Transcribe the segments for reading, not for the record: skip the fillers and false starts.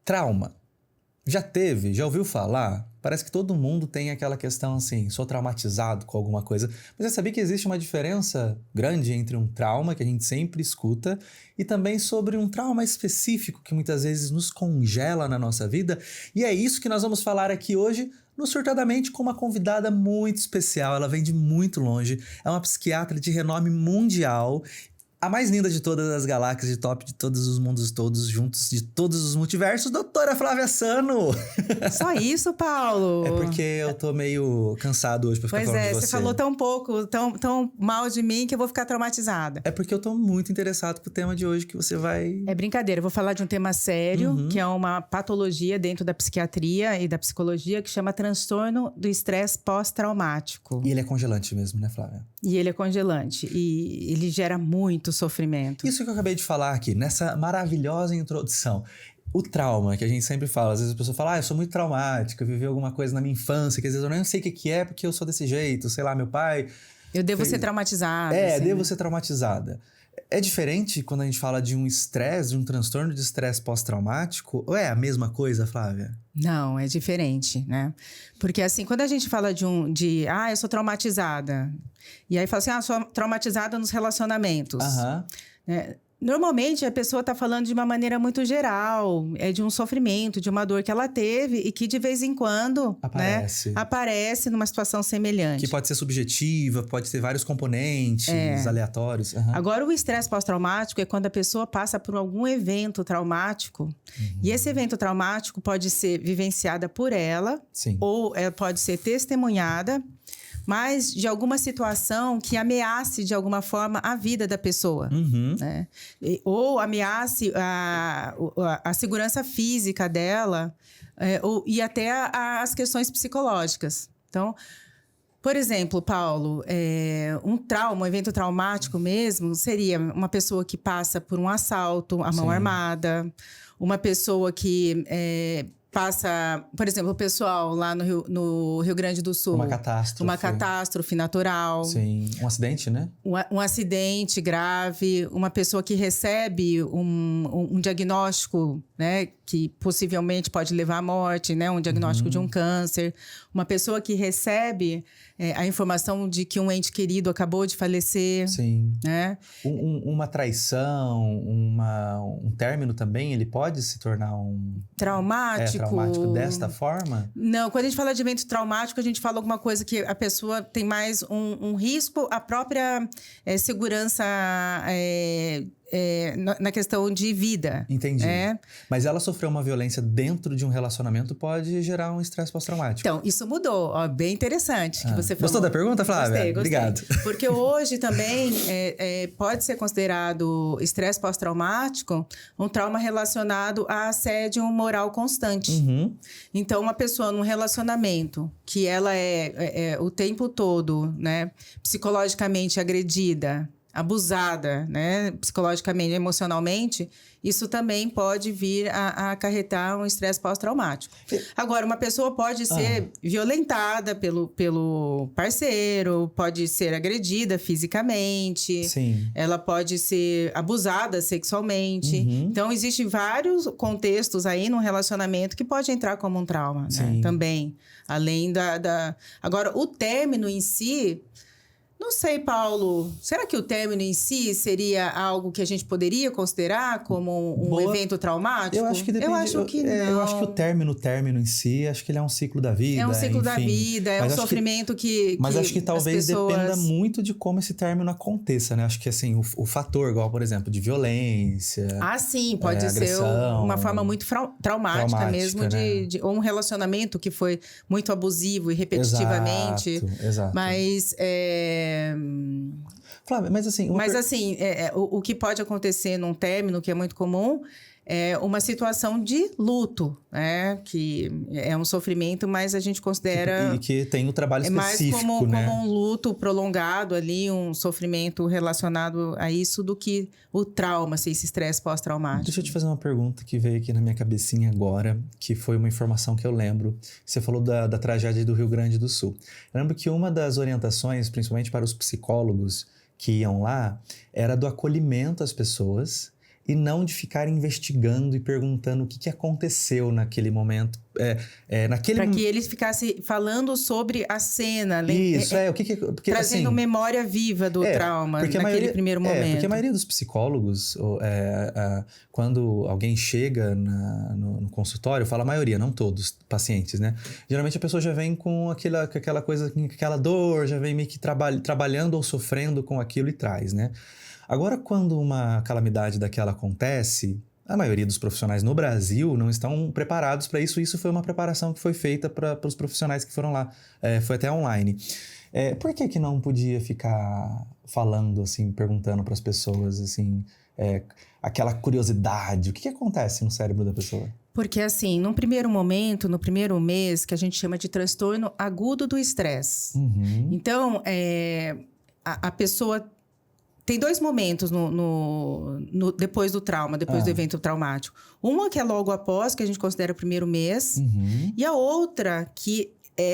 Trauma. Já teve? Já ouviu falar? Parece que todo mundo tem aquela questão assim, sou traumatizado com alguma coisa. Mas você sabia que existe uma diferença grande entre um trauma, que a gente sempre escuta, e também sobre um trauma específico que muitas vezes nos congela na nossa vida? E é isso que nós vamos falar aqui hoje no Surtadamente com uma convidada muito especial. Ela vem de muito longe, é uma psiquiatra de renome mundial, a mais linda de todas as galáxias, de top de todos os mundos todos, juntos de todos os multiversos, doutora Flávia Sano! Só isso, Paulo? É porque eu tô meio cansado hoje pra ficar falando de você. Pois é, você falou tão pouco, tão mal de mim que eu vou ficar traumatizada. É porque eu tô muito interessado com o tema de hoje que você vai... É brincadeira, eu vou falar de um tema sério, que é uma patologia dentro da psiquiatria e da psicologia que chama transtorno do estresse pós-traumático. E ele é congelante mesmo, né, Flávia? E ele é congelante e ele gera muito sofrimento. Isso que eu acabei de falar aqui, nessa maravilhosa introdução. O trauma, que a gente sempre fala, às vezes a pessoa fala, eu sou muito traumática, eu vivi alguma coisa na minha infância, que às vezes eu nem sei o que é porque eu sou desse jeito, sei lá, meu pai... Eu devo ser traumatizada. assim, devo ser traumatizada. É diferente quando a gente fala de um estresse, de um transtorno de estresse pós-traumático? Ou é a mesma coisa, Flávia? Não, é diferente, né? Porque assim, quando a gente fala eu sou traumatizada. E aí fala assim, sou traumatizada nos relacionamentos. Né? Normalmente, a pessoa está falando de uma maneira muito geral, é de um sofrimento, de uma dor que ela teve e que de vez em quando aparece numa situação semelhante. Que pode ser subjetiva, pode ter vários componentes aleatórios. Agora, o estresse pós-traumático é quando a pessoa passa por algum evento traumático e esse evento traumático pode ser vivenciada por ela ou pode ser testemunhada, mas de alguma situação que ameace de alguma forma a vida da pessoa. Né? Ou ameace a segurança física dela e até as questões psicológicas. Então, por exemplo, Paulo, um evento traumático mesmo, seria uma pessoa que passa por um assalto à mão armada, uma pessoa que... passa, por exemplo, o pessoal lá no Rio Grande do Sul. Uma catástrofe natural. Sim, um acidente, né? Um acidente grave, uma pessoa que recebe um diagnóstico, né? Que possivelmente pode levar à morte, né? Um diagnóstico de um câncer. Uma pessoa que recebe a informação de que um ente querido acabou de falecer. Sim. Né? Uma traição, um término também, ele pode se tornar traumático desta forma? Não, quando a gente fala de evento traumático, a gente fala alguma coisa que a pessoa tem mais um risco, a própria segurança na questão de vida. Entendi. Mas ela sofreu uma violência dentro de um relacionamento, pode gerar um estresse pós-traumático. Então, isso mudou. Bem interessante que você falou. Gostou da pergunta, Flávia? Gostei. Obrigado. Porque hoje também pode ser considerado estresse pós-traumático um trauma relacionado a assédio moral constante. Então, uma pessoa num relacionamento que ela é o tempo todo, né, psicologicamente agredida, abusada, né, psicologicamente, emocionalmente, isso também pode vir a acarretar um estresse pós-traumático. Agora, uma pessoa pode ser violentada pelo parceiro, pode ser agredida fisicamente, ela pode ser abusada sexualmente. Então, existem vários contextos aí num relacionamento que pode entrar como um trauma, né, também. Além Agora, o término em si... Não sei, Paulo. Será que o término em si seria algo que a gente poderia considerar como um evento traumático? Eu acho que depende. Eu acho que não. Eu acho que o término em si, acho que ele é um ciclo da vida. É um ciclo da vida, é um sofrimento que Mas acho que talvez pessoas... dependa muito de como esse término aconteça, né? Acho que, assim, o fator, igual, por exemplo, de violência... sim, pode ser agressão, uma forma muito traumática mesmo, né? ou um relacionamento que foi muito abusivo e repetitivamente. Exato. Mas... Flávia, mas assim... o que pode acontecer num término, que é muito comum, é uma situação de luto, né? Que é um sofrimento, mas a gente considera... E que tem um trabalho específico, mais né? como um luto prolongado ali, um sofrimento relacionado a isso, do que o trauma, esse estresse pós-traumático. Deixa eu te fazer uma pergunta que veio aqui na minha cabecinha agora, que foi uma informação que eu lembro. Você falou da tragédia do Rio Grande do Sul. Eu lembro que uma das orientações, principalmente para os psicólogos que iam lá, era do acolhimento às pessoas e não de ficar investigando e perguntando o que aconteceu naquele momento. Para que ele ficasse falando sobre a cena. Isso, o que porque, trazendo assim, memória viva do trauma naquele primeiro momento. Porque a maioria dos psicólogos, quando alguém chega no consultório, fala a maioria, não todos, pacientes, né? Geralmente a pessoa já vem com aquela coisa, aquela dor, já vem meio que trabalhando ou sofrendo com aquilo e traz, né? Agora, quando uma calamidade daquela acontece, a maioria dos profissionais no Brasil não estão preparados para isso. Isso foi uma preparação que foi feita para os profissionais que foram lá. Foi até online. Por que não podia ficar falando, assim, perguntando para as pessoas, assim, aquela curiosidade? O que acontece no cérebro da pessoa? Porque, assim, num primeiro momento, no primeiro mês, que a gente chama de transtorno agudo do estresse. Uhum. Então, a pessoa... Tem 2 momentos depois do trauma, depois do evento traumático. Uma que é logo após, que a gente considera o primeiro mês. Uhum. E a outra que,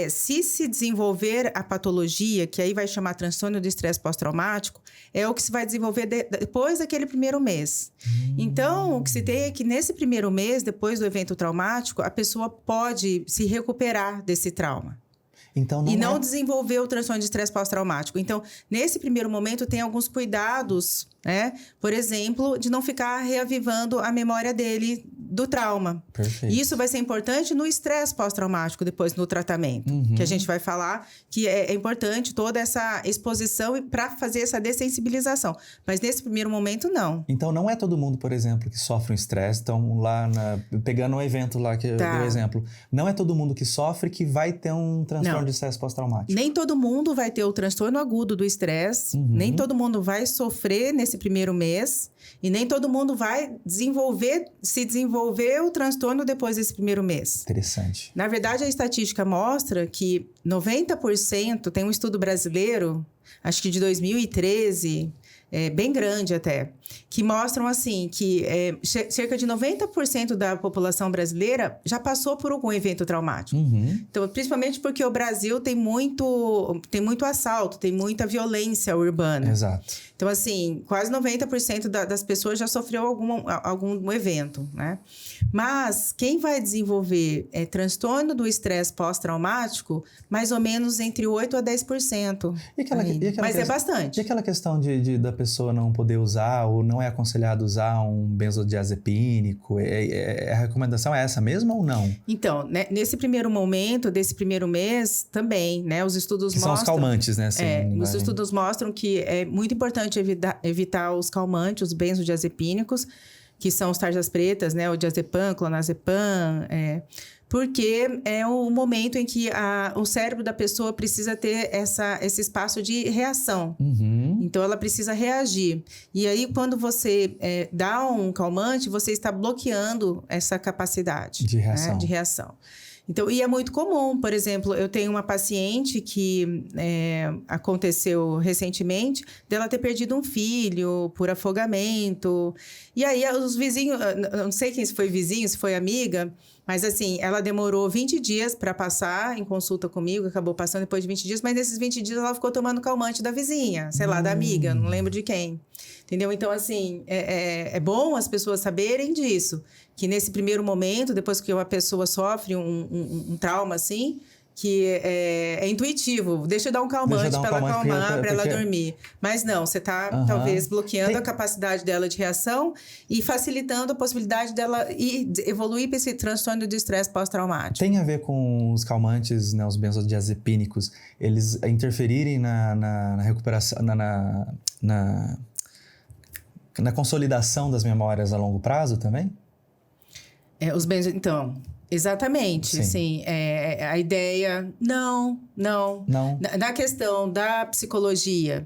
se desenvolver a patologia, que aí vai chamar transtorno do estresse pós-traumático, é o que se vai desenvolver depois daquele primeiro mês. Então, o que se tem é que nesse primeiro mês, depois do evento traumático, a pessoa pode se recuperar desse trauma. Então, não desenvolver o transtorno de estresse pós-traumático. Então, nesse primeiro momento, tem alguns cuidados, né? Por exemplo, de não ficar reavivando a memória dele do trauma. Perfeito. Isso vai ser importante no estresse pós-traumático, depois no tratamento. Que a gente vai falar que é importante toda essa exposição para fazer essa dessensibilização. Mas nesse primeiro momento, não. Então, não é todo mundo, por exemplo, que sofre um estresse. Então, lá, pegando um evento lá que eu dei o exemplo, não é todo mundo que sofre que vai ter um transtorno de estresse pós-traumático. Nem todo mundo vai ter o transtorno agudo do estresse, nem todo mundo vai sofrer nesse primeiro mês, e nem todo mundo vai se desenvolver o transtorno depois desse primeiro mês. Interessante. Na verdade, a estatística mostra que 90%, tem um estudo brasileiro, acho que de 2013... bem grande até, que mostram assim que cerca de 90% da população brasileira já passou por algum evento traumático. Então, principalmente porque o Brasil tem muito assalto, tem muita violência urbana. Exato. Então, assim, quase 90% das pessoas já sofreu algum evento, né? Mas quem vai desenvolver transtorno do estresse pós-traumático, mais ou menos entre 8% a 10%. Mas é bastante. E aquela questão da pessoa não poder usar ou não é aconselhado usar um benzodiazepínico? A recomendação é essa mesmo ou não? Então, né, nesse primeiro momento, desse primeiro mês, também, né? Os estudos mostram... São os calmantes, né? Assim, os estudos mostram que é muito importante evitar os calmantes, os benzodiazepínicos, que são os tarjas pretas, né? O diazepam, clonazepam, porque é o momento em que o cérebro da pessoa precisa ter esse espaço de reação. Então, ela precisa reagir. E aí, quando você dá um calmante, você está bloqueando essa capacidade de reação. Né? De reação. Então, e é muito comum, por exemplo, eu tenho uma paciente que aconteceu recentemente dela ter perdido um filho por afogamento. E aí os vizinhos, não sei quem foi vizinho, se foi amiga, mas assim, ela demorou 20 dias para passar em consulta comigo, acabou passando depois de 20 dias, mas nesses 20 dias ela ficou tomando calmante da vizinha, sei lá, da amiga, não lembro de quem. Entendeu? Então, assim, é bom as pessoas saberem disso. Que nesse primeiro momento, depois que uma pessoa sofre um trauma assim, que é intuitivo. Deixa eu dar um calmante para ela acalmar, para ela dormir. Mas não, você está talvez bloqueando a capacidade dela de reação e facilitando a possibilidade dela evoluir para esse transtorno de estresse pós-traumático. Tem a ver com os calmantes, né, os benzodiazepínicos, eles interferirem na recuperação, na consolidação das memórias a longo prazo também? Então, exatamente. Sim. A ideia... Não. Na questão da psicologia,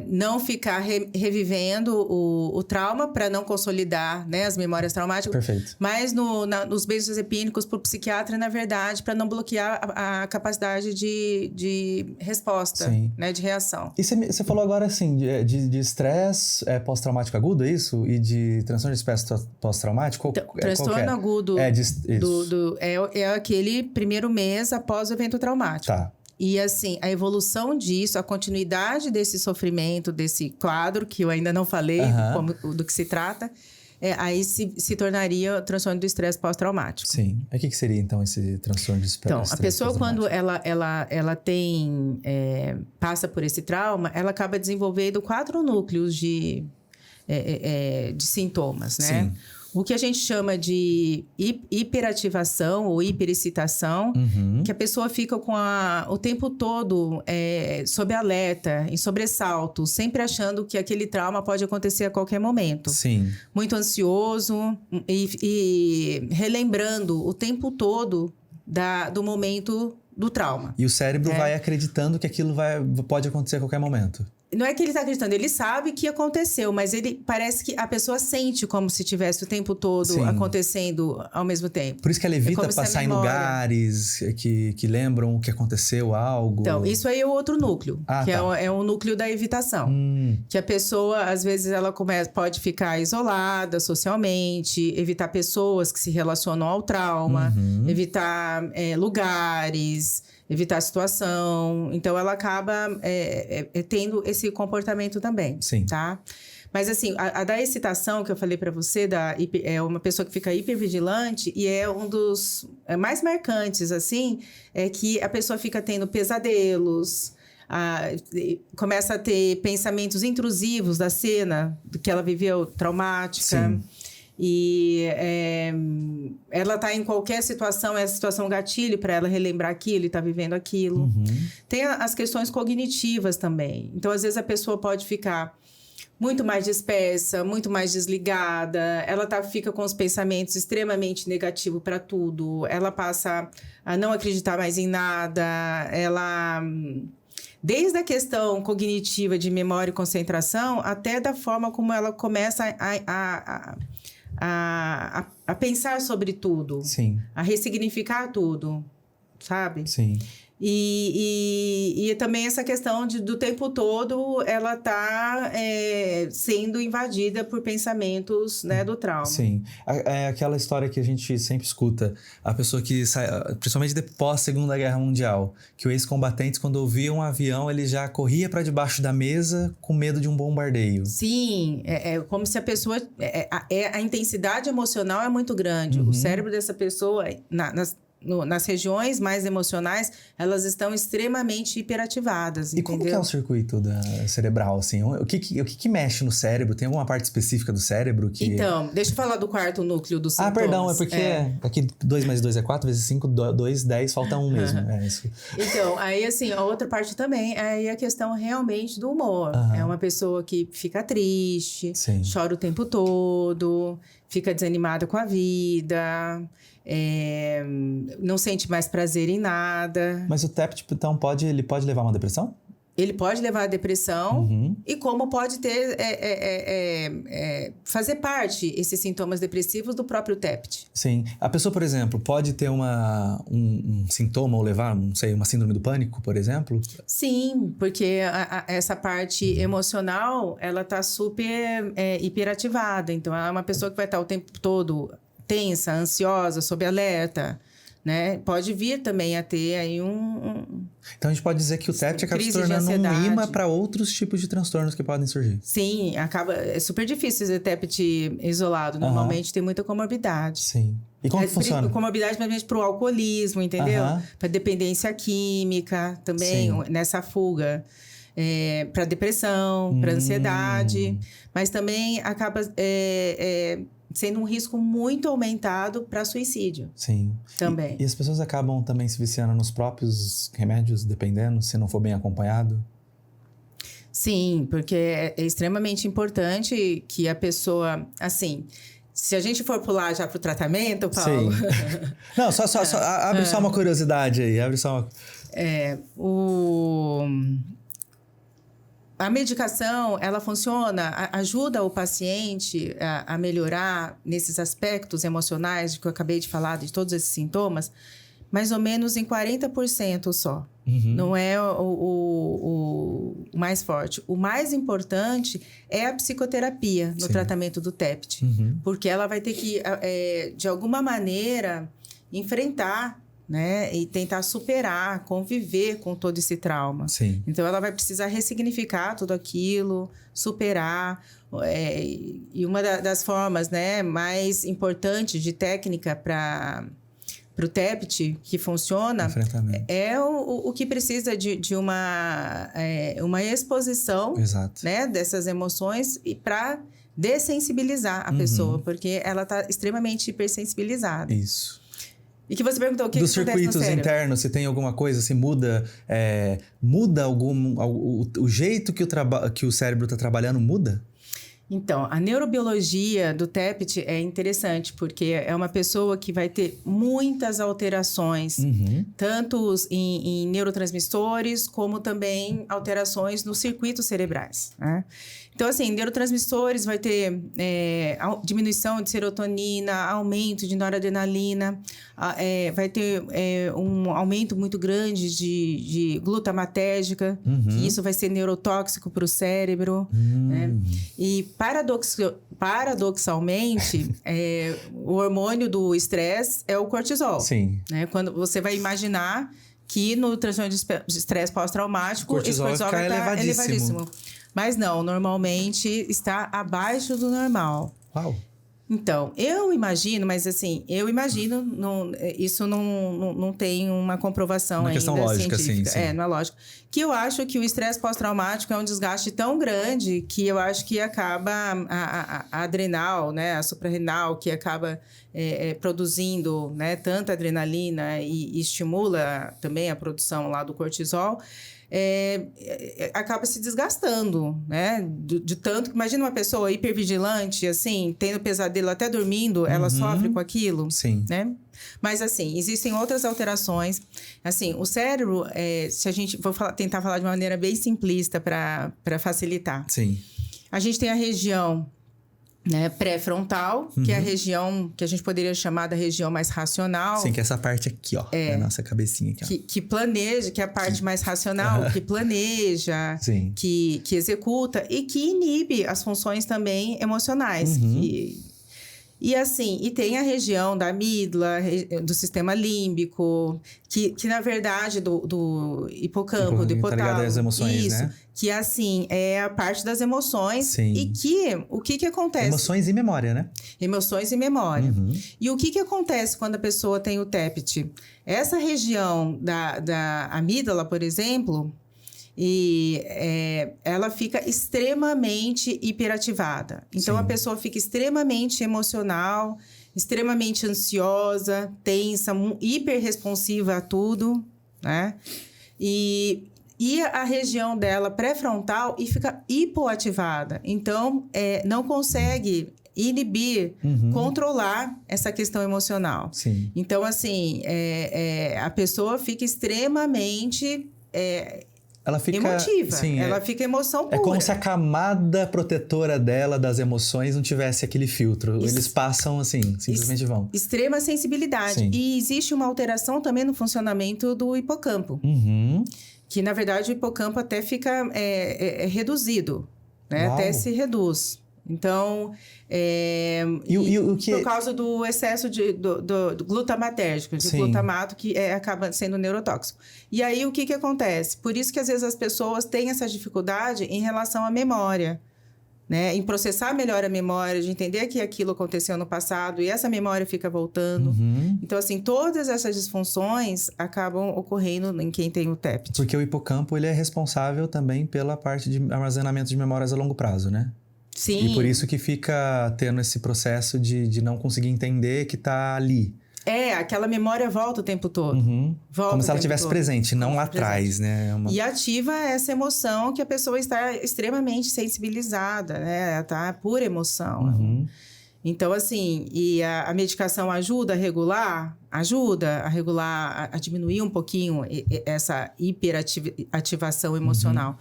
não ficar revivendo o trauma para não consolidar, né, as memórias traumáticas. Perfeito. Mas nos benzodiazepínicos para o psiquiatra, na verdade, para não bloquear a capacidade de resposta, né, de reação. E você falou agora, assim, de estresse pós-traumático agudo, é isso? E de transtorno de estresse pós-traumático? Então, transtorno agudo é aquele primeiro mês após o evento traumático. Tá. E, assim, a evolução disso, a continuidade desse sofrimento, desse quadro, que eu ainda não falei do que se trata, aí se tornaria o transtorno do estresse pós-traumático. Sim. O que seria, então, esse transtorno de estresse pós-traumático? Então, a pessoa, quando ela tem... passa por esse trauma, ela acaba desenvolvendo 4 núcleos de sintomas, né? Sim. O que a gente chama de hiperativação ou hiperexcitação, que a pessoa fica com o tempo todo sob alerta, em sobressalto, sempre achando que aquele trauma pode acontecer a qualquer momento. Sim. Muito ansioso e relembrando o tempo todo do momento do trauma. E o cérebro vai acreditando que aquilo pode acontecer a qualquer momento. Não é que ele está acreditando, ele sabe que aconteceu, mas ele parece que a pessoa sente como se tivesse o tempo todo acontecendo ao mesmo tempo. Por isso que ela evita passar em lugares que lembram o que aconteceu, algo. Então, isso aí é o outro núcleo, que é o núcleo da evitação. Que a pessoa, às vezes, ela pode ficar isolada socialmente, evitar pessoas que se relacionam ao trauma, evitar lugares, evitar a situação. Então, ela acaba tendo esse comportamento também. Sim. Tá? Mas, assim, a da excitação que eu falei para você, é uma pessoa que fica hipervigilante e é um dos mais marcantes, assim, é que a pessoa fica tendo pesadelos, começa a ter pensamentos intrusivos da cena que ela viveu traumática. Sim. E ela está em qualquer situação, é a situação gatilho para ela relembrar aquilo e estar vivendo aquilo. Tem as questões cognitivas também. Então, às vezes, a pessoa pode ficar muito mais dispersa, muito mais desligada. Ela fica com os pensamentos extremamente negativos para tudo. Ela passa a não acreditar mais em nada. Desde a questão cognitiva de memória e concentração, até da forma como ela começa a pensar sobre tudo. Sim. A ressignificar tudo, sabe? Sim. E também essa questão do tempo todo ela tá sendo invadida por pensamentos, né, do trauma. Sim. É aquela história que a gente sempre escuta. A pessoa que sai, principalmente depois da Segunda Guerra Mundial, que o ex-combatentes, quando ouvia um avião, ele já corria para debaixo da mesa com medo de um bombardeio. Sim. É como se a pessoa... a intensidade emocional é muito grande. O cérebro dessa pessoa, nas regiões mais emocionais, elas estão extremamente hiperativadas, E entendeu? como que é o circuito cerebral, assim? O que mexe no cérebro? Tem alguma parte específica do cérebro que... Então, deixa eu falar do 4º núcleo dos sintomas. Perdão, é porque aqui 2 mais 2 é 4, vezes 5, 2, 10, falta 1 mesmo. É isso. Então, aí assim, a outra parte também é a questão realmente do humor. É uma pessoa que fica triste, Sim. chora o tempo todo, fica desanimada com a vida... não sente mais prazer em nada. Mas o TEP, então, ele pode levar a uma depressão? Ele pode levar a depressão e como pode ter fazer parte esses sintomas depressivos do próprio TEPT. Sim. A pessoa, por exemplo, pode ter um sintoma ou levar, não sei, uma síndrome do pânico, por exemplo? Sim, porque essa parte emocional, ela tá super hiperativada. Então, ela é uma pessoa que vai estar o tempo todo tensa, ansiosa, sob alerta, né? Pode vir também a ter aí Então, a gente pode dizer que o TEPT acaba se tornando um imã para outros tipos de transtornos que podem surgir. Sim, é super difícil fazer TEPT isolado. Normalmente tem muita comorbidade. Sim. E como que funciona? Comorbidade, principalmente para o alcoolismo, entendeu? Para dependência química também, nessa fuga. Para depressão, para ansiedade. Mas também acaba... sendo um risco muito aumentado para suicídio. Sim. Também. E as pessoas acabam também se viciando nos próprios remédios, dependendo, se não for bem acompanhado? Sim, porque é extremamente importante que a pessoa, assim... Se a gente for pular já para o tratamento, Paulo... Sim. Não, abre só uma curiosidade aí, abre só uma... A medicação, ela funciona, ajuda o paciente a melhorar nesses aspectos emocionais de que eu acabei de falar, de todos esses sintomas, mais ou menos em 40% só. Não é o mais forte. O mais importante é a psicoterapia no tratamento do TEPT, porque ela vai ter que, de alguma maneira, enfrentar né? E tentar superar, conviver com todo esse trauma. Sim. Então, ela vai precisar ressignificar tudo aquilo, superar. E uma das formas, né, mais importantes de técnica para o TEPT que funciona é o que precisa de uma exposição, exato, né, dessas emoções e para dessensibilizar a pessoa, porque ela está extremamente hipersensibilizada. Isso. E que você perguntou o que dos acontece circuitos no cérebro. internos, se tem alguma coisa, se muda o jeito que o cérebro está trabalhando, muda? Então, a neurobiologia do TEPT é interessante, porque é uma pessoa que vai ter muitas alterações, tanto em neurotransmissores, como também alterações nos circuitos cerebrais, né? Então, assim, neurotransmissores vai ter diminuição de serotonina, aumento de noradrenalina, vai ter um aumento muito grande de glutamatérgica, que isso vai ser neurotóxico para o cérebro, né? E paradoxalmente, o hormônio do estresse é o cortisol. Sim. Né? Quando você vai imaginar que no transtorno de estresse pós-traumático, esse cortisol vai estar elevadíssimo. Mas não, normalmente está abaixo do normal. Uau! Então, eu imagino, mas assim, isso não tem uma comprovação ainda científica. Uma questão lógica, sim. Não é lógico. Que eu acho que o estresse pós-traumático é um desgaste tão grande que eu acho que acaba a adrenal, né, a suprarrenal, que acaba produzindo, né, tanta adrenalina e estimula também a produção lá do cortisol, acaba se desgastando, né? De tanto que, imagina uma pessoa hipervigilante, assim, tendo pesadelo até dormindo, ela sofre com aquilo, sim, né? Mas, assim, existem outras alterações. Assim, o cérebro, se a gente... Vou tentar falar de uma maneira bem simplista para facilitar. Sim. A gente tem a região, né, pré-frontal, que é a região que a gente poderia chamar da região mais racional. Sim, que é essa parte aqui, ó. É a nossa cabecinha aqui, ó. Que planeja, que é a parte mais racional, que planeja, sim, que executa e que inibe as funções também emocionais. E assim, e tem a região da amígdala, do sistema límbico, que na verdade, do hipocampo, do hipotálamo. Tá ligado às emoções, isso, né? Que assim, é a parte das emoções. Sim. E o que acontece? Emoções e memória, né? Emoções e memória. E o que acontece quando a pessoa tem o TEPT? Essa região da amígdala, por exemplo... ela fica extremamente hiperativada. Então, sim, a pessoa fica extremamente emocional, extremamente ansiosa, tensa, hiperresponsiva a tudo, né? E a região dela pré-frontal fica hipoativada. Então, não consegue inibir, controlar essa questão emocional. Sim. Então, assim, a pessoa fica extremamente... ela fica emotiva, sim, ela fica emoção pura. É como se a camada protetora dela, das emoções, não tivesse aquele filtro. Eles passam assim, simplesmente vão. Extrema sensibilidade. Sim. E existe uma alteração também no funcionamento do hipocampo. Que, na verdade, o hipocampo até fica reduzido, né? Até se reduz. Então, por causa do excesso do glutamatérgico, de sim, glutamato, que acaba sendo neurotóxico. E aí, o que acontece? Por isso que, às vezes, as pessoas têm essa dificuldade em relação à memória, né? Em processar melhor a memória, de entender que aquilo aconteceu no passado e essa memória fica voltando. Então, assim, todas essas disfunções acabam ocorrendo em quem tem o TEPT. Porque o hipocampo, ele é responsável também pela parte de armazenamento de memórias a longo prazo, né? Sim. E por isso que fica tendo esse processo de não conseguir entender que tá ali. Aquela memória volta o tempo todo. Volta como se ela estivesse presente, não lá atrás, né? E ativa essa emoção que a pessoa está extremamente sensibilizada, né? Ela está por emoção. Então, assim, e a medicação ajuda a regular? Ajuda a regular, a diminuir um pouquinho essa hiperativação emocional.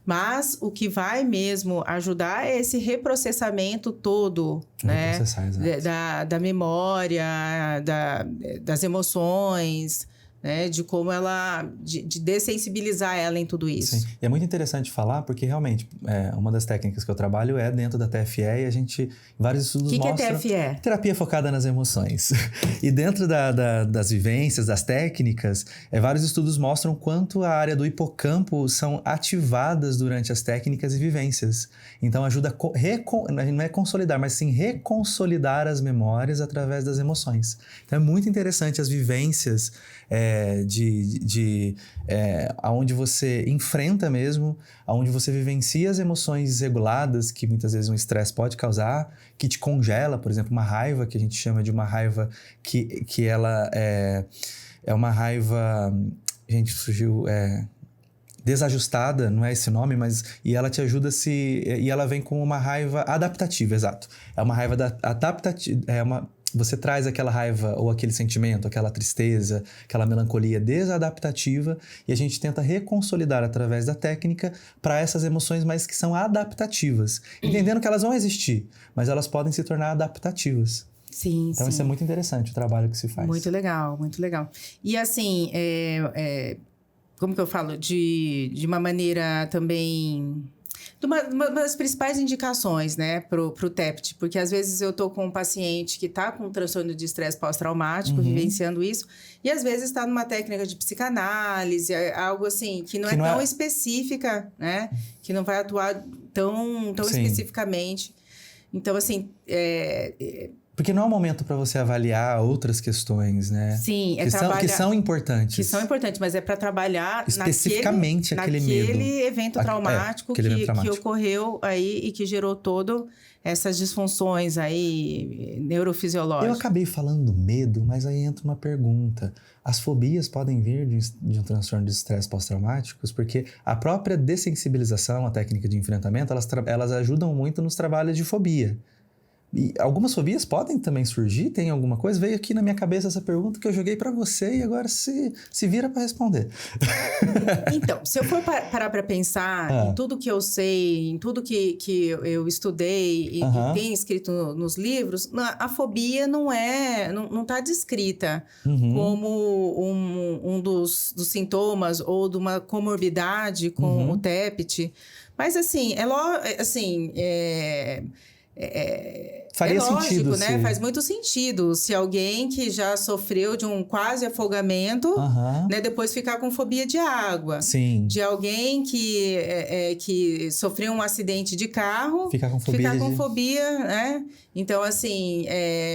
Mas o que vai mesmo ajudar é esse reprocessamento todo, né? Da memória, das emoções, né? De como de dessensibilizar ela em tudo isso. Sim. E é muito interessante falar, porque realmente, uma das técnicas que eu trabalho é dentro da TFE e a gente, vários estudos mostram... O que é TFE? Terapia focada nas emoções. E dentro das vivências, das técnicas, vários estudos mostram quanto a área do hipocampo são ativadas durante as técnicas e vivências. Então ajuda não é consolidar, mas sim reconsolidar as memórias através das emoções. Então é muito interessante as vivências onde você enfrenta mesmo, onde você vivencia as emoções desreguladas que muitas vezes um estresse pode causar, que te congela, por exemplo, uma raiva, que a gente chama de uma raiva que ela é uma raiva... Gente, surgiu... desajustada, não é esse nome, mas... E ela te ajuda e ela vem com uma raiva adaptativa, exato. É uma raiva adaptativa... Você traz aquela raiva ou aquele sentimento, aquela tristeza, aquela melancolia desadaptativa e a gente tenta reconsolidar através da técnica para essas emoções, mas que são adaptativas. Entendendo que elas vão existir, mas elas podem se tornar adaptativas. Sim, então, isso é muito interessante, o trabalho que se faz. Muito legal, muito legal. E assim, como que eu falo? De uma maneira também... Uma das principais indicações, né, pro TEPT, porque às vezes eu tô com um paciente que tá com um transtorno de estresse pós-traumático, vivenciando isso, e às vezes está numa técnica de psicanálise, algo assim, que não é tão específica, né, que não vai atuar tão especificamente. Então, assim, Porque não é um momento para você avaliar outras questões, né? Sim, que são importantes. Que são importantes, mas é para trabalhar especificamente naquele medo. Evento traumático que ocorreu aí e que gerou todo essas disfunções aí neurofisiológicas. Eu acabei falando medo, mas aí entra uma pergunta. As fobias podem vir de um transtorno de estresse pós-traumáticos? Porque a própria dessensibilização, a técnica de enfrentamento, elas ajudam muito nos trabalhos de fobia. E algumas fobias podem também surgir? Tem alguma coisa? Veio aqui na minha cabeça essa pergunta que eu joguei para você e agora se vira para responder. Então, se eu for parar para pensar em tudo que eu sei, em tudo que eu estudei e que tem escrito nos livros, a fobia não está descrita como um dos sintomas ou de uma comorbidade com o TEPT. Mas, assim, faria lógico, sentido, né? Faz muito sentido. Se alguém que já sofreu de um quase afogamento, né, depois ficar com fobia de água. Sim. De alguém que sofreu um acidente de carro, ficar com fobia, né? Então, assim,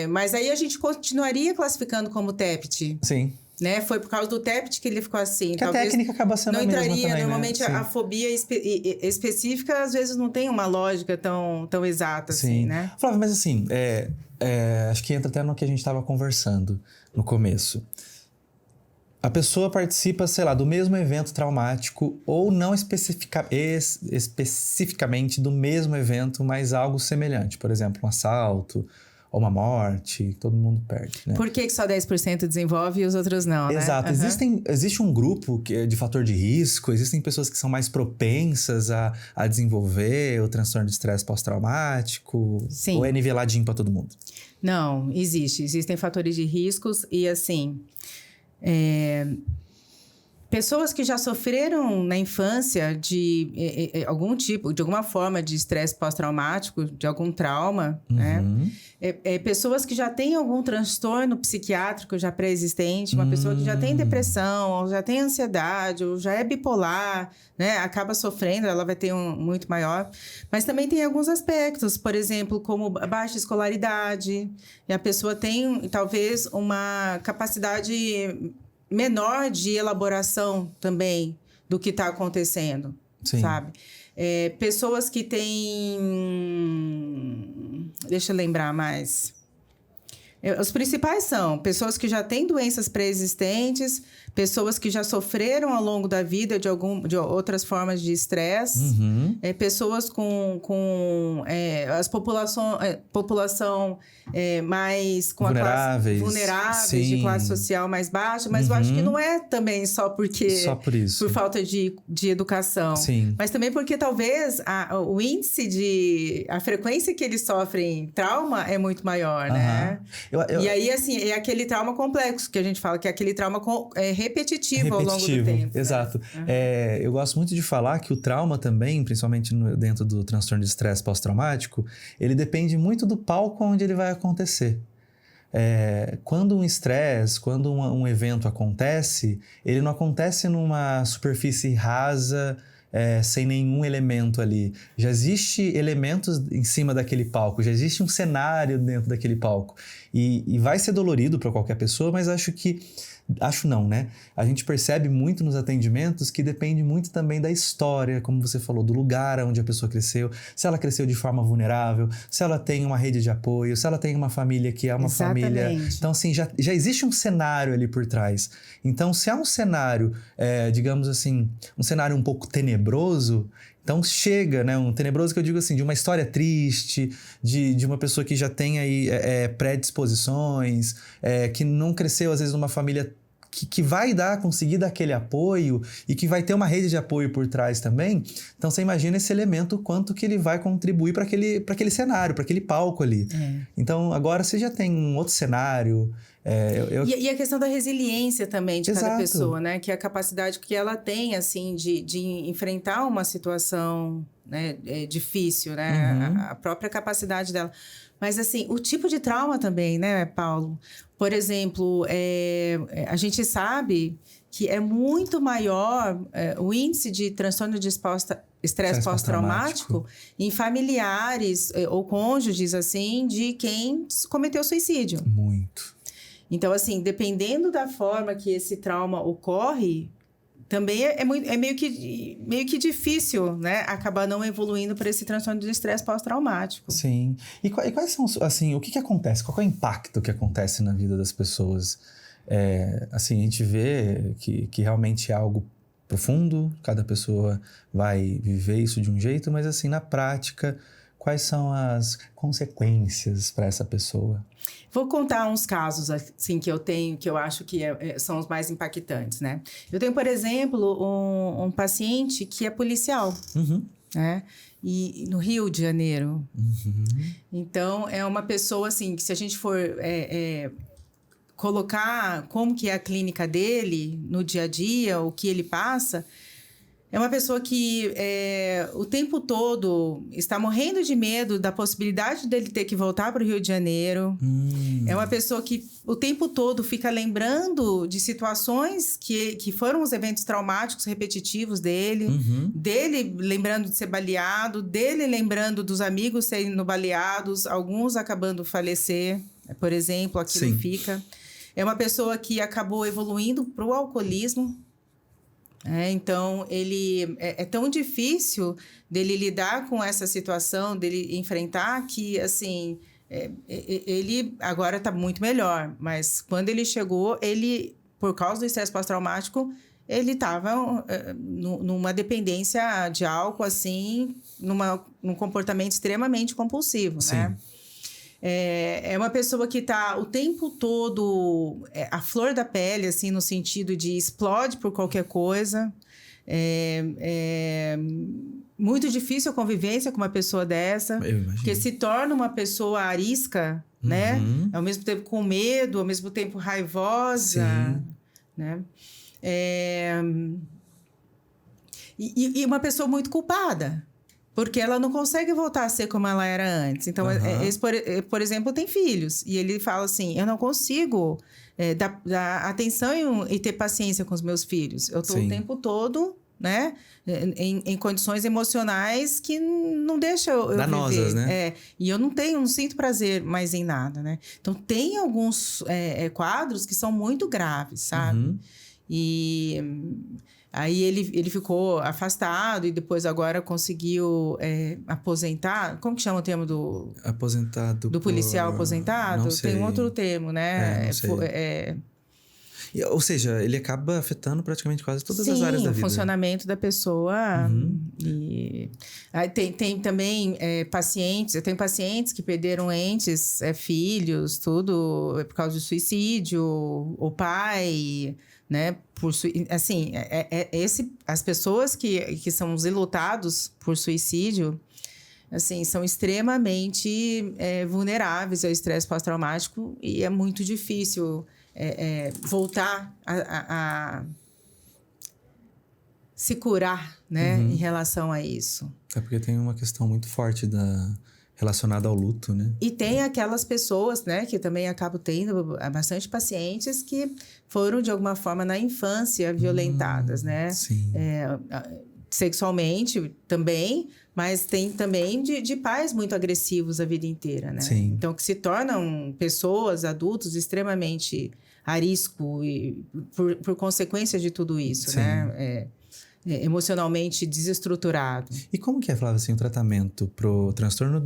mas aí a gente continuaria classificando como TEPT. Sim. Né? Foi por causa do TEPT que ele ficou assim. Que a técnica acaba sendo a mesma também, não entraria, normalmente, né? A fobia específica, às vezes, não tem uma lógica tão exata, assim, né? Flávia, mas assim, acho que entra até no que a gente estava conversando no começo. A pessoa participa, sei lá, do mesmo evento traumático ou não especificamente do mesmo evento, mas algo semelhante. Por exemplo, um assalto... ou uma morte, todo mundo perde, né? Por que só 10% desenvolve e os outros não, né? Exato. Existe um grupo de fator de risco, existem pessoas que são mais propensas a desenvolver o transtorno de estresse pós-traumático? Sim. Ou é niveladinho para todo mundo? Não, existem fatores de riscos e, assim... Pessoas que já sofreram na infância de algum tipo, de alguma forma de estresse pós-traumático, de algum trauma, né? Pessoas que já têm algum transtorno psiquiátrico já pré-existente, uma pessoa que já tem depressão, ou já tem ansiedade, ou já é bipolar, né? Acaba sofrendo, ela vai ter muito maior. Mas também tem alguns aspectos, por exemplo, como baixa escolaridade, e a pessoa tem, talvez, uma capacidade... menor de elaboração também do que está acontecendo, sabe? Pessoas que têm... Deixa eu lembrar mais. Os principais são pessoas que já têm doenças pré-existentes, pessoas que já sofreram ao longo da vida de outras formas de estresse, pessoas com população mais com vulneráveis, vulneráveis de classe social mais baixa, mas eu acho que não é também só por isso. Por falta de educação. Sim. Mas também porque talvez o índice a frequência que eles sofrem trauma é muito maior, né? E aí, assim, é aquele trauma complexo que a gente fala, que é aquele trauma repetitivo ao longo do tempo. Exato. Né? Eu gosto muito de falar que o trauma também, principalmente dentro do transtorno de estresse pós-traumático, ele depende muito do palco onde ele vai acontecer. Quando um estresse, quando um evento acontece, ele não acontece numa superfície rasa, sem nenhum elemento ali. Já existe elementos em cima daquele palco, já existe um cenário dentro daquele palco. E vai ser dolorido para qualquer pessoa, mas acho não, né? A gente percebe muito nos atendimentos que depende muito também da história, como você falou, do lugar onde a pessoa cresceu, se ela cresceu de forma vulnerável, se ela tem uma rede de apoio, se ela tem uma família que é uma família... Então, assim, já existe um cenário ali por trás. Então, se há um cenário, digamos assim, um cenário um pouco tenebroso... Então chega, né, um tenebroso que eu digo assim, de uma história triste, de uma pessoa que já tem aí predisposições, que não cresceu às vezes numa família que vai conseguir dar aquele apoio e que vai ter uma rede de apoio por trás também. Então você imagina esse elemento, quanto que ele vai contribuir para aquele cenário, para aquele palco ali. Então agora você já tem um outro cenário... E a questão da resiliência também de Exato. cada pessoa, né? Que é a capacidade que ela tem, assim, de enfrentar uma situação, né, difícil, né? Uhum. A própria capacidade dela. Mas, assim, o tipo de trauma também, né, Paulo? Por exemplo, a gente sabe que é muito maior o índice de transtorno de estresse pós-traumático em familiares ou cônjuges, assim, de quem cometeu suicídio. Muito. Então, assim, dependendo da forma que esse trauma ocorre, também é meio que difícil, né? Acabar não evoluindo para esse transtorno de estresse pós-traumático. Sim. E quais são, assim, o que acontece? Qual é o impacto que acontece na vida das pessoas? Assim, a gente vê que realmente é algo profundo, cada pessoa vai viver isso de um jeito, mas, assim, na prática, quais são as consequências para essa pessoa? Vou contar uns casos assim que eu tenho, que eu acho que são os mais impactantes, né? Eu tenho, por exemplo, um paciente que é policial, né? E no Rio de Janeiro. Então, é uma pessoa assim, que se a gente for colocar como que é a clínica dele no dia a dia, o que ele passa... É uma pessoa que o tempo todo está morrendo de medo da possibilidade dele ter que voltar para o Rio de Janeiro. É uma pessoa que o tempo todo fica lembrando de situações que foram os eventos traumáticos repetitivos dele. Dele lembrando de ser baleado, dele lembrando dos amigos sendo baleados, alguns acabando falecer, por exemplo, aquilo Sim. fica. É uma pessoa que acabou evoluindo para o alcoolismo. Então, ele é tão difícil dele lidar com essa situação, dele enfrentar, que, assim, ele agora está muito melhor. Mas quando ele chegou, por causa do estresse pós-traumático, ele estava numa dependência de álcool, assim, num comportamento extremamente compulsivo, Sim. né? É uma pessoa que está o tempo todo a flor da pele, assim, no sentido de explode por qualquer coisa. É muito difícil a convivência com uma pessoa dessa. Eu imagino. Porque se torna uma pessoa arisca, né? Ao mesmo tempo com medo, ao mesmo tempo raivosa. Sim. Né? E uma pessoa muito culpada. Porque ela não consegue voltar a ser como ela era antes. Então, esse, por exemplo, tem filhos. E ele fala assim, eu não consigo dar atenção e ter paciência com os meus filhos. Eu estou o tempo todo, né, em condições emocionais que não deixam eu danosas, viver. Né? E eu não sinto prazer mais em nada, né? Então, tem alguns quadros que são muito graves, sabe? E... Aí ele ficou afastado e depois agora conseguiu aposentar. Como que chama o termo do... Aposentado. Do policial aposentado? Não sei. Tem um outro termo, né? Não sei. Ou seja, ele acaba afetando praticamente quase todas as áreas da vida. Sim, o funcionamento da pessoa. E aí tem também pacientes... Eu tenho pacientes que perderam entes, filhos, tudo, por causa de suicídio. O pai... Né? Assim, as pessoas que são os enlutados por suicídio, assim, são extremamente vulneráveis ao estresse pós-traumático e é muito difícil voltar a se curar, né, em relação a isso. É porque tem uma questão muito forte relacionada ao luto, né? E tem aquelas pessoas, né, que também acabo tendo bastante pacientes que foram, de alguma forma, na infância violentadas, né? Sim. Sexualmente também, mas tem também de pais muito agressivos a vida inteira, né? Sim. Então, que se tornam pessoas, adultos, extremamente a risco e por consequência de tudo isso, Sim. né? Emocionalmente desestruturado. E como que é, Flávia, assim, o tratamento pro transtorno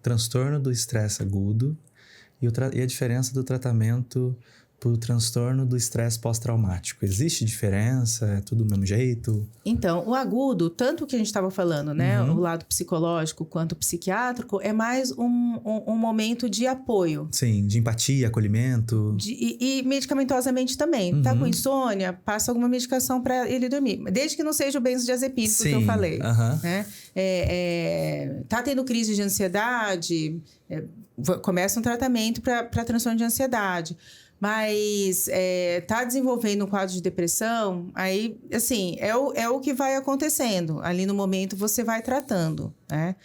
transtorno do estresse agudo e a diferença do tratamento pro transtorno do estresse pós-traumático? Existe diferença? É tudo do mesmo jeito? Então, o agudo, tanto que a gente estava falando, né? O lado psicológico quanto o psiquiátrico, é mais um momento de apoio. Sim, de empatia, acolhimento. E medicamentosamente também. Tá com insônia, passa alguma medicação para ele dormir. Desde que não seja o benzodiazepínico que eu falei. Né? Tá tendo crise de ansiedade, começa um tratamento para transtorno de ansiedade. Mas tá desenvolvendo um quadro de depressão, aí, assim, é o que vai acontecendo. Ali no momento, você vai tratando, né?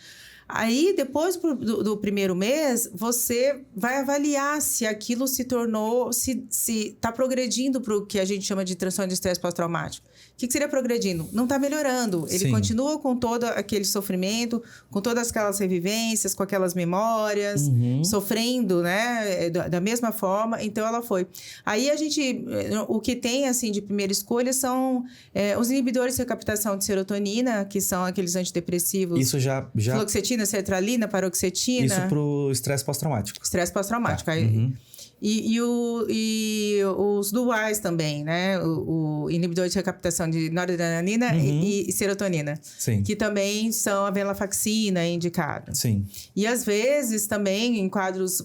Aí, depois do primeiro mês, você vai avaliar se aquilo se tornou, se está progredindo para o que a gente chama de transtorno de estresse pós-traumático. O que seria progredindo? Não está melhorando. Ele continua com todo aquele sofrimento, com todas aquelas revivências, com aquelas memórias, sofrendo, né? Da mesma forma. Então, ela foi. Aí, o que tem, assim, de primeira escolha são os inibidores de recaptação de serotonina, que são aqueles antidepressivos. Isso já... Fluoxetina, sertralina, paroxetina. Isso pro estresse pós-traumático. Estresse pós-traumático. Tá. E os duais também, né? O inibidor de recaptação de noradrenalina e serotonina. Sim. Que também são a venlafaxina indicada. Sim. E às vezes também em quadros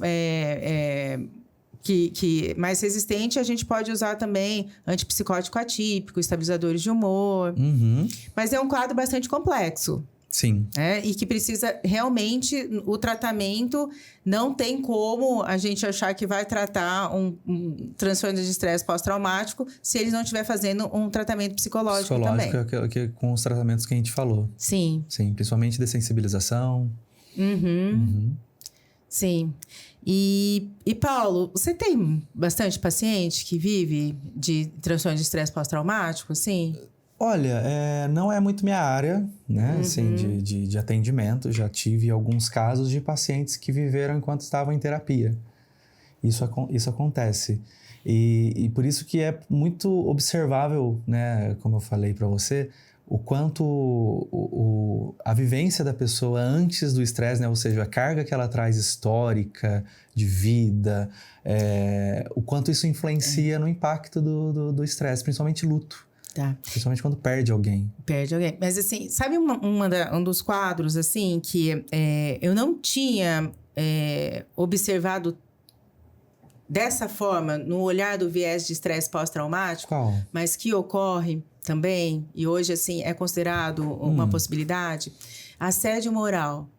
que mais resistente, a gente pode usar também antipsicótico atípico, estabilizadores de humor. Mas é um quadro bastante complexo. Sim. E que precisa realmente, o tratamento não tem como a gente achar que vai tratar um transtorno de estresse pós-traumático se eles não estiver fazendo um tratamento psicológico também. Que com os tratamentos que a gente falou. Sim. Sim, principalmente dessensibilização. Sim. E Paulo, você tem bastante paciente que vive de transtorno de estresse pós-traumático, assim? Olha, não é muito minha área, né, assim, de atendimento. Já tive alguns casos de pacientes que viveram enquanto estavam em terapia. Isso acontece. E por isso que é muito observável, né, como eu falei para você, o quanto a vivência da pessoa antes do estresse, né, ou seja, a carga que ela traz histórica, de vida, o quanto isso influencia no impacto do estresse, principalmente luto. Tá. Principalmente quando perde alguém. Mas, assim, sabe um dos quadros, assim, que eu não tinha observado dessa forma, no olhar do viés de estresse pós-traumático? Qual? Mas que ocorre também, e hoje, assim, é considerado uma possibilidade, assédio moral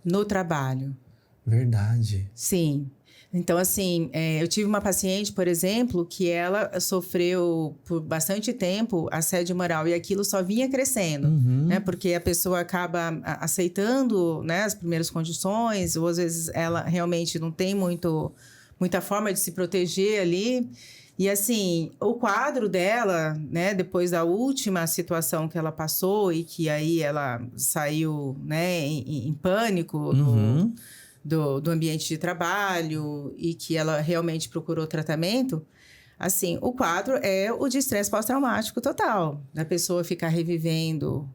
no trabalho. Verdade. Sim. Então, assim, eu tive uma paciente, por exemplo, que ela sofreu por bastante tempo assédio moral e aquilo só vinha crescendo, né? Porque a pessoa acaba aceitando, né, as primeiras condições, ou às vezes ela realmente não tem muita forma de se proteger ali. E, assim, o quadro dela, né, depois da última situação que ela passou e que aí ela saiu, né, em pânico do ambiente de trabalho e que ela realmente procurou tratamento, assim, o quadro é o de estresse pós-traumático total. Da pessoa ficar revivendo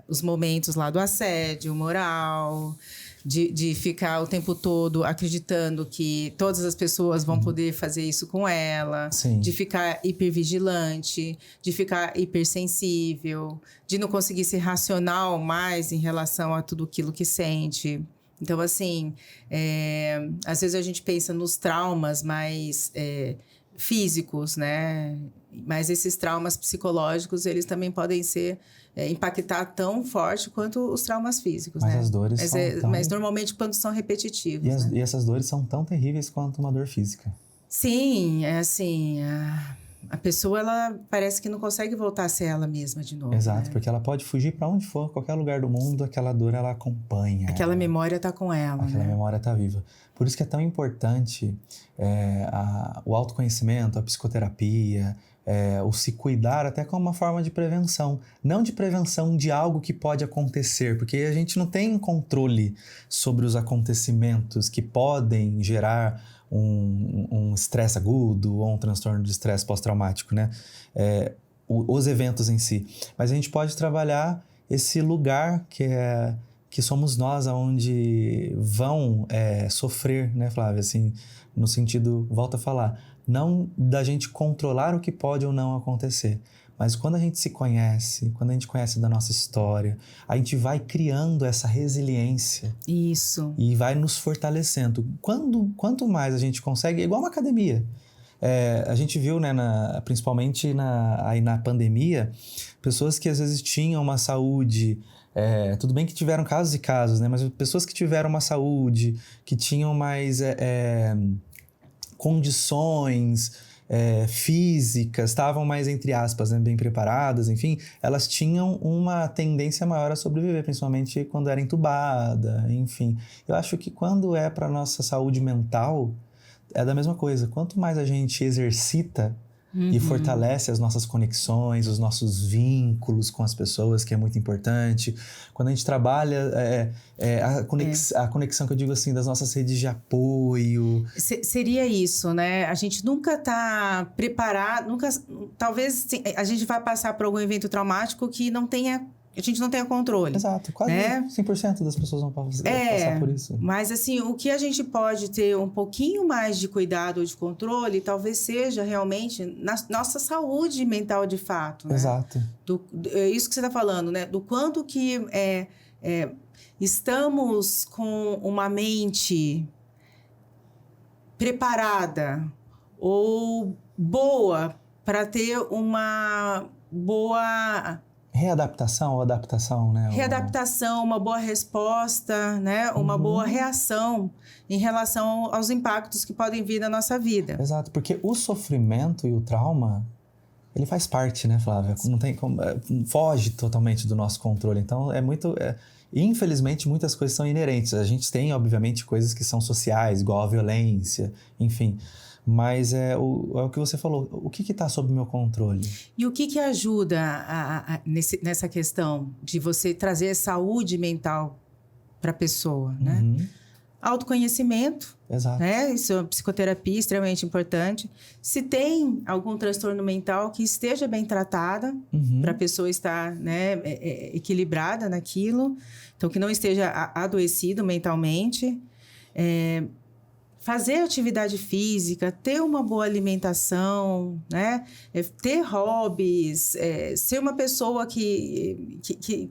os momentos lá do assédio moral, de ficar o tempo todo acreditando que todas as pessoas vão poder fazer isso com ela, Sim. de ficar hipervigilante, de ficar hipersensível, de não conseguir ser racional mais em relação a tudo aquilo que sente. Então, assim, às vezes a gente pensa nos traumas mais físicos, né? Mas esses traumas psicológicos, eles também podem ser impactar tão forte quanto os traumas físicos, mas né? as dores Mas normalmente quando são repetitivos, e essas dores são tão terríveis quanto uma dor física. Sim, é assim, a pessoa, ela parece que não consegue voltar a ser ela mesma de novo. Exato, né? porque ela pode fugir para onde for, qualquer lugar do mundo, aquela dor ela acompanha. Aquela memória está com ela, Aquela memória está viva. Por isso que é tão importante o autoconhecimento, a psicoterapia, o se cuidar até como uma forma de prevenção. Não de prevenção de algo que pode acontecer, porque a gente não tem controle sobre os acontecimentos que podem gerar um estresse agudo ou um transtorno de estresse pós-traumático, né? Os eventos em si. Mas a gente pode trabalhar esse lugar que somos nós aonde vão sofrer, né, Flávia? Assim, no sentido, volto a falar, não da gente controlar o que pode ou não acontecer, mas quando a gente se conhece, quando a gente conhece da nossa história, a gente vai criando essa resiliência. Isso. E vai nos fortalecendo. Quanto mais a gente consegue, é igual uma academia. A gente viu, né, principalmente aí na pandemia, pessoas que às vezes tinham uma saúde... tudo bem que tiveram casos e casos, né? Mas pessoas que tiveram uma saúde, que tinham mais condições físicas, estavam mais, entre aspas, né, bem preparadas, enfim, elas tinham uma tendência maior a sobreviver, principalmente quando era entubada, enfim. Eu acho que quando é para nossa saúde mental, é da mesma coisa. Quanto mais a gente exercita e fortalece as nossas conexões, os nossos vínculos com as pessoas, que é muito importante. Quando a gente trabalha a conexão que eu digo assim, das nossas redes de apoio. Seria isso, né? A gente nunca está preparado, talvez a gente vai passar por algum evento traumático que a gente não tenha controle. Exato, quase 100% das pessoas vão passar por isso. Mas assim, o que a gente pode ter um pouquinho mais de cuidado ou de controle, talvez seja realmente na nossa saúde mental de fato. Né? Exato. Isso que você está falando, né? Do quanto que estamos com uma mente preparada ou boa para ter uma boa... Readaptação ou adaptação, né? Readaptação, uma boa resposta, né? Uma boa reação em relação aos impactos que podem vir na nossa vida. Exato, porque o sofrimento e o trauma, ele faz parte, né, Flávia? Não tem como, foge totalmente do nosso controle. Então, infelizmente, muitas coisas são inerentes. A gente tem, obviamente, coisas que são sociais, igual a violência, enfim... Mas é o que você falou, o que está sob meu controle? E o que ajuda nessa questão de você trazer saúde mental para a pessoa, né? Autoconhecimento, exato. Né? Isso é uma psicoterapia extremamente importante. Se tem algum transtorno mental que esteja bem tratada, para a pessoa estar, né, equilibrada naquilo, então que não esteja adoecido mentalmente, fazer atividade física, ter uma boa alimentação, né? Ter hobbies, ser uma pessoa que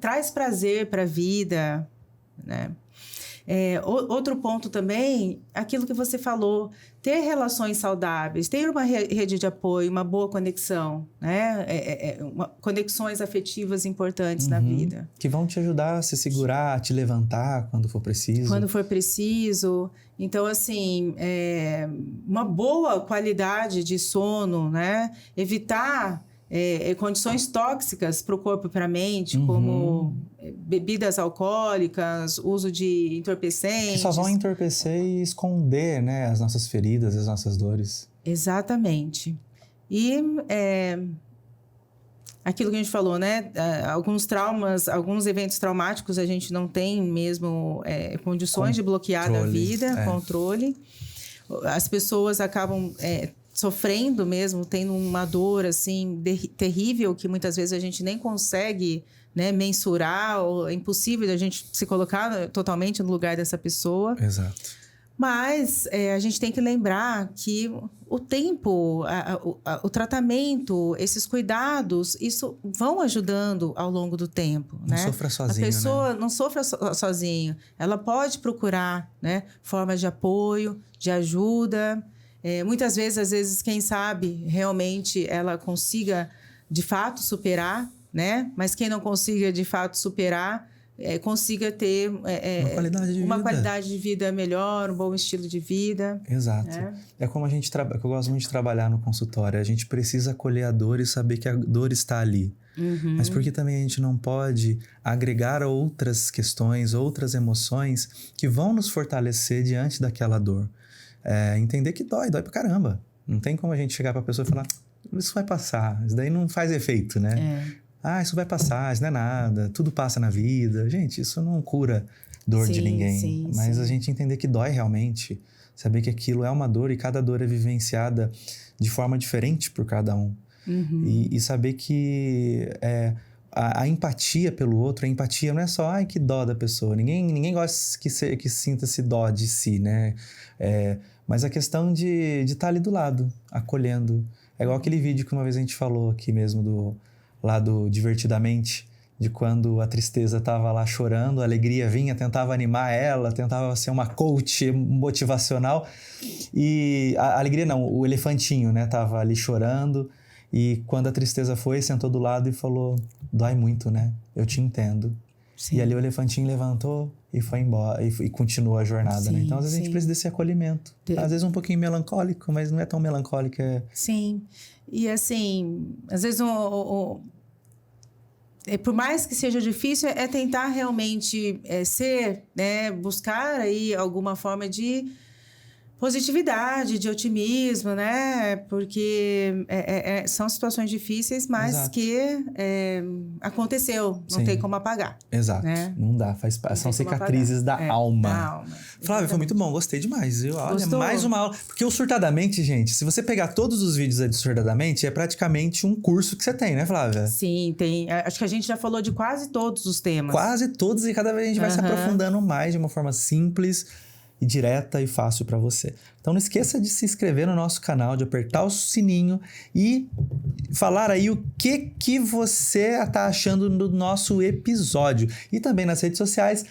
traz prazer para a vida, né? Outro ponto também, aquilo que você falou, ter relações saudáveis, ter uma rede de apoio, uma boa conexão, né? Conexões afetivas importantes na vida. Que vão te ajudar a se segurar, a te levantar quando for preciso. Quando for preciso. Então, assim, uma boa qualidade de sono, né? Evitar condições tóxicas para o corpo e para a mente, como bebidas alcoólicas, uso de entorpecentes. Que só vão entorpecer e esconder, né, as nossas feridas, as nossas dores. Exatamente. E aquilo que a gente falou, né? Alguns traumas, alguns eventos traumáticos a gente não tem mesmo condições de bloquear da vida, controle. As pessoas acabam sofrendo mesmo, tendo uma dor assim terrível que muitas vezes a gente nem consegue, né, mensurar, ou é impossível a gente se colocar totalmente no lugar dessa pessoa. Exato. Mas a gente tem que lembrar que o tempo, o tratamento, esses cuidados, isso vão ajudando ao longo do tempo. Não né? sofra sozinho, a pessoa né? não sofra sozinho. Ela pode procurar, né, formas de apoio, de ajuda. Muitas vezes, quem sabe, realmente ela consiga, de fato, superar né? Mas quem não consiga, de fato, superar, consiga ter uma qualidade de vida melhor, um bom estilo de vida. Exato. É como a gente trabalha, que eu gosto muito de trabalhar no consultório. A gente precisa acolher a dor e saber que a dor está ali. Mas por que também a gente não pode agregar outras questões, outras emoções que vão nos fortalecer diante daquela dor? Entender que dói pra caramba. Não tem como a gente chegar pra pessoa e falar, isso vai passar, isso daí não faz efeito, né? Isso vai passar, isso não é nada, tudo passa na vida. Gente, isso não cura dor de ninguém. Mas a gente entender que dói realmente, saber que aquilo é uma dor e cada dor é vivenciada de forma diferente por cada um. E saber que a empatia pelo outro, a empatia não é só, que dó da pessoa. Ninguém gosta que sinta-se dó de si, né? Mas a questão de estar ali do lado, acolhendo. É igual aquele vídeo que uma vez a gente falou aqui mesmo, lá do Divertidamente, de quando a tristeza estava lá chorando, a alegria vinha, tentava animar ela, tentava ser uma coach motivacional. E a alegria não, o elefantinho, né? Tava ali chorando. E quando a tristeza foi, sentou do lado e falou, dói muito, né? Eu te entendo. E ali o elefantinho levantou e foi embora. E continuou a jornada, né? Então, às vezes a gente precisa desse acolhimento. Às vezes um pouquinho melancólico, mas não é tão melancólico. Sim. E assim, às vezes por mais que seja difícil, tentar realmente ser, né? Buscar aí alguma forma de positividade, de otimismo, né? Porque são situações difíceis, mas que aconteceu, não tem como apagar. Exato, né? Não dá, são cicatrizes da alma. Flávia, foi muito bom, gostei demais. Olha, mais uma aula. Porque o Surtadamente, gente, se você pegar todos os vídeos aí do Surtadamente, é praticamente um curso que você tem, né, Flávia? Sim, tem. Acho que a gente já falou de quase todos os temas. Quase todos, e cada vez a gente vai se aprofundando mais de uma forma simples e direta e fácil para você. Então não esqueça de se inscrever no nosso canal, de apertar o sininho e falar aí o que você tá achando do nosso episódio. E também nas redes sociais,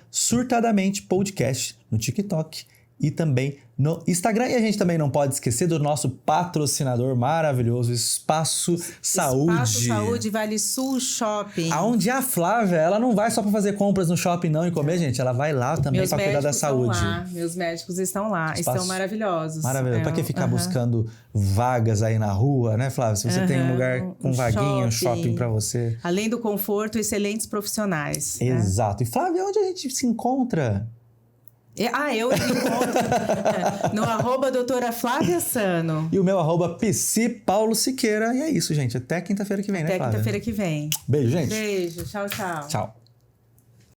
@surtadamentepodcast no TikTok e também no Instagram. E a gente também não pode esquecer do nosso patrocinador maravilhoso, Espaço Saúde. Espaço Saúde, Vale Sul Shopping. Onde a Flávia, ela não vai só para fazer compras no shopping não e comer, gente. Ela vai lá também para cuidar da saúde. Meus médicos estão lá, estão maravilhosos. Maravilhoso. Para que ficar buscando vagas aí na rua, né, Flávia? Se você tem um lugar com vaguinha, um shopping para você. Além do conforto, excelentes profissionais. Exato. Né? E Flávia, onde a gente se encontra? Eu me encontro no @doutora Flávia Sano. E o meu @psi Paulo Siqueira. E é isso, gente. Até quinta-feira que vem, né, Flávia? Até quinta-feira que vem. Beijo, gente. Beijo. Tchau, tchau. Tchau.